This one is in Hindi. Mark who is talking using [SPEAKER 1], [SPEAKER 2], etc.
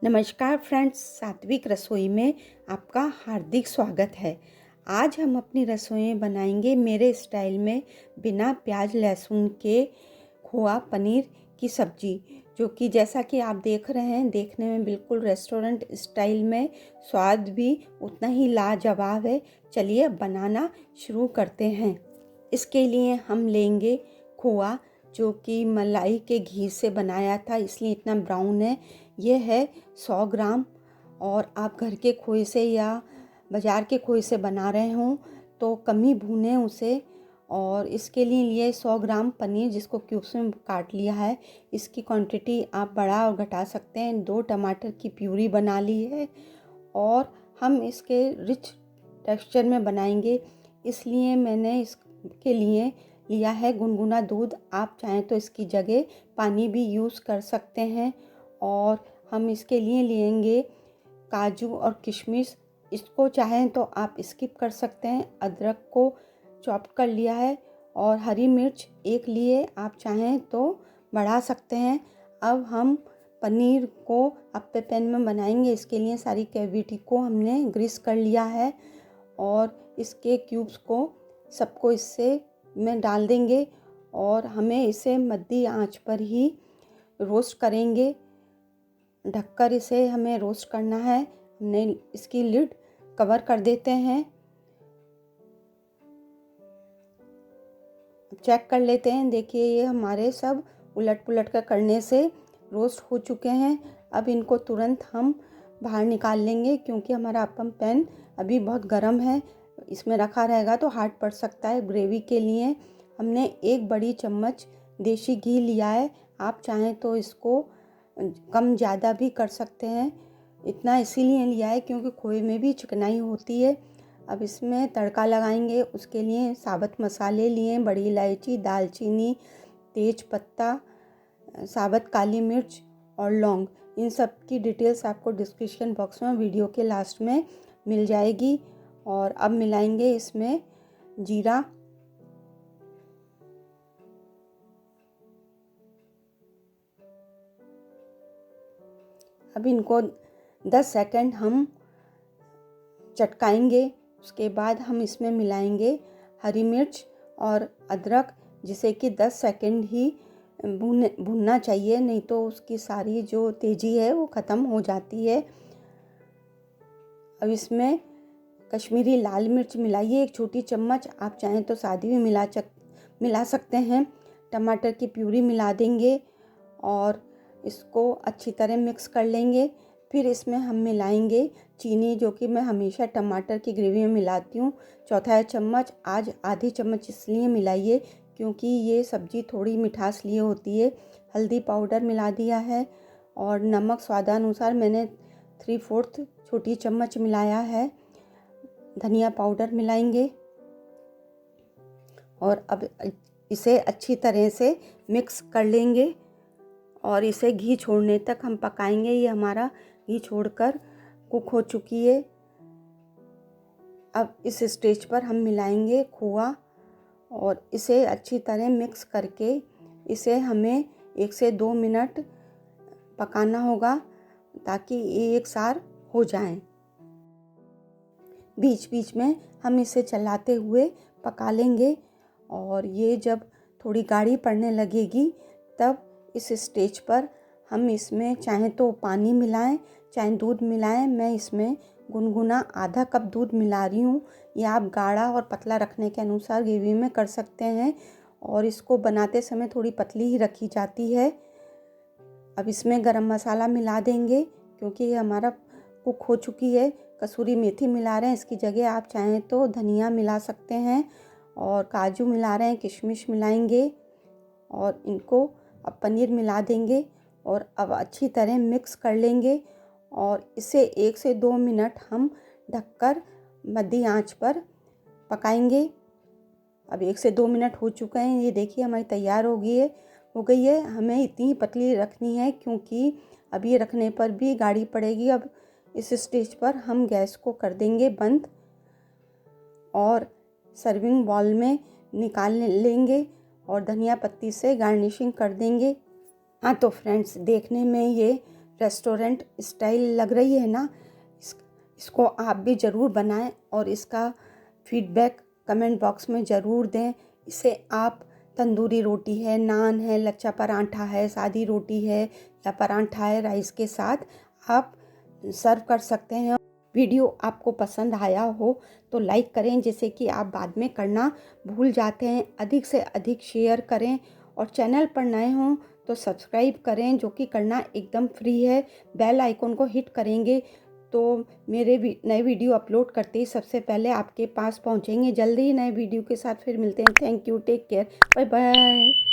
[SPEAKER 1] नमस्कार फ्रेंड्स, सात्विक रसोई में आपका हार्दिक स्वागत है। आज हम अपनी रसोई बनाएंगे मेरे स्टाइल में बिना प्याज लहसुन के खोआ पनीर की सब्जी, जो कि जैसा कि आप देख रहे हैं देखने में बिल्कुल रेस्टोरेंट स्टाइल में, स्वाद भी उतना ही लाजवाब है। चलिए बनाना शुरू करते हैं। इसके लिए हम लेंगे खोआ, जो कि मलाई के घी से बनाया था इसलिए इतना ब्राउन है। ये है 100 ग्राम। और आप घर के खोए से या बाज़ार के खोए से बना रहे हों तो कम ही भूनें उसे। और इसके लिए 100 ग्राम पनीर, जिसको क्यूब्स में काट लिया है। इसकी क्वांटिटी आप बढ़ा और घटा सकते हैं। 2 टमाटर की प्यूरी बना ली है और हम इसके रिच टेक्सचर में बनाएंगे, इसलिए मैंने इसके लिए लिया है गुनगुना दूध। आप चाहें तो इसकी जगह पानी भी यूज़ कर सकते हैं। और हम इसके लिए लेंगे काजू और किशमिश। इसको चाहें तो आप स्किप कर सकते हैं। अदरक को चॉप कर लिया है और हरी मिर्च 1 लिए, आप चाहें तो बढ़ा सकते हैं। अब हम पनीर को अप्पे पैन में बनाएंगे। इसके लिए सारी कैविटी को हमने ग्रीस कर लिया है और इसके क्यूब्स को सबको इससे में डाल देंगे और हमें इसे मध्यम आंच पर ही रोस्ट करेंगे। ढककर इसे हमें रोस्ट करना है। हमने इसकी लिड कवर कर देते हैं। चेक कर लेते हैं। देखिए, ये हमारे सब उलट पुलट कर करने से रोस्ट हो चुके हैं। अब इनको तुरंत हम बाहर निकाल लेंगे, क्योंकि हमारा अप्पम पैन अभी बहुत गर्म है। इसमें रखा रहेगा तो हार्ड पड़ सकता है। ग्रेवी के लिए हमने 1 बड़ी चम्मच देसी घी लिया है। आप चाहें तो इसको कम ज़्यादा भी कर सकते हैं। इतना इसीलिए लिया है क्योंकि खोए में भी चिकनाई होती है। अब इसमें तड़का लगाएंगे। उसके लिए साबुत मसाले लिए, बड़ी इलायची, दालचीनी, तेज पत्ता, साबुत काली मिर्च और लौंग। इन सब की डिटेल्स आपको डिस्क्रिप्शन बॉक्स में वीडियो के लास्ट में मिल जाएगी। और अब मिलाएंगे इसमें जीरा, अब इनको 10 सेकंड हम चटकाएंगे। उसके बाद हम इसमें मिलाएंगे हरी मिर्च और अदरक, जिसे कि 10 सेकंड ही भूनना चाहिए, नहीं तो उसकी सारी जो तेज़ी है वो ख़त्म हो जाती है। अब इसमें कश्मीरी लाल मिर्च मिलाइए 1 छोटी चम्मच। आप चाहें तो सादी भी मिला सकते हैं। टमाटर की प्यूरी मिला देंगे और इसको अच्छी तरह मिक्स कर लेंगे। फिर इसमें हम मिलाएंगे चीनी, जो कि मैं हमेशा टमाटर की ग्रेवी में मिलाती हूँ, 1/4 चम्मच। आज आधी चम्मच इसलिए मिलाइए क्योंकि ये सब्ज़ी थोड़ी मिठास लिए होती है। हल्दी पाउडर मिला दिया है और नमक स्वादानुसार मैंने 3/4 छोटी चम्मच मिलाया है। धनिया पाउडर मिलाएंगे और अब इसे अच्छी तरह से मिक्स कर लेंगे और इसे घी छोड़ने तक हम पकाएंगे। ये हमारा घी छोड़कर कुक हो चुकी है। अब इस स्टेज पर हम मिलाएंगे खोआ और इसे अच्छी तरह मिक्स करके इसे हमें 1 से 2 मिनट पकाना होगा, ताकि ये एक सार हो जाएं। बीच बीच में हम इसे चलाते हुए पका लेंगे और ये जब थोड़ी गाढ़ी पड़ने लगेगी तब इस स्टेज पर हम इसमें चाहें तो पानी मिलाएं, चाहे दूध मिलाएं। मैं इसमें गुनगुना आधा कप दूध मिला रही हूँ। या आप गाढ़ा और पतला रखने के अनुसार ग्रेवी में कर सकते हैं। और इसको बनाते समय थोड़ी पतली ही रखी जाती है। अब इसमें गरम मसाला मिला देंगे क्योंकि ये हमारा कुक हो चुकी है। कसूरी मेथी मिला रहे हैं, इसकी जगह आप चाहें तो धनिया मिला सकते हैं। और काजू मिला रहे हैं, किशमिश मिलाएंगे और इनको अब पनीर मिला देंगे और अब अच्छी तरह मिक्स कर लेंगे और इसे 1 से 2 मिनट हम ढककर मध्यम आंच पर पकाएंगे। अब 1 से 2 मिनट हो चुके हैं। ये देखिए हमारी तैयार हो गई है। हमें इतनी पतली रखनी है क्योंकि अब ये रखने पर भी गाढ़ी पड़ेगी। अब इस स्टेज पर हम गैस को कर देंगे बंद और सर्विंग बाउल में निकाल लेंगे और धनिया पत्ती से गार्निशिंग कर देंगे। हाँ तो फ्रेंड्स, देखने में ये रेस्टोरेंट स्टाइल लग रही है ना। इसको आप भी ज़रूर बनाएं और इसका फीडबैक कमेंट बॉक्स में ज़रूर दें। इसे आप तंदूरी रोटी है, नान है, लच्छा पराठा है, सादी रोटी है या पराठा है राइस के साथ आप सर्व कर सकते हैं। वीडियो आपको पसंद आया हो तो लाइक करें, जैसे कि आप बाद में करना भूल जाते हैं। अधिक से अधिक शेयर करें और चैनल पर नए हों तो सब्सक्राइब करें, जो कि करना एकदम फ्री है। बेल आइकन को हिट करेंगे तो मेरे नए वीडियो अपलोड करते ही सबसे पहले आपके पास पहुंचेंगे। जल्दी ही नए वीडियो के साथ फिर मिलते हैं। Thank you, take care, bye bye.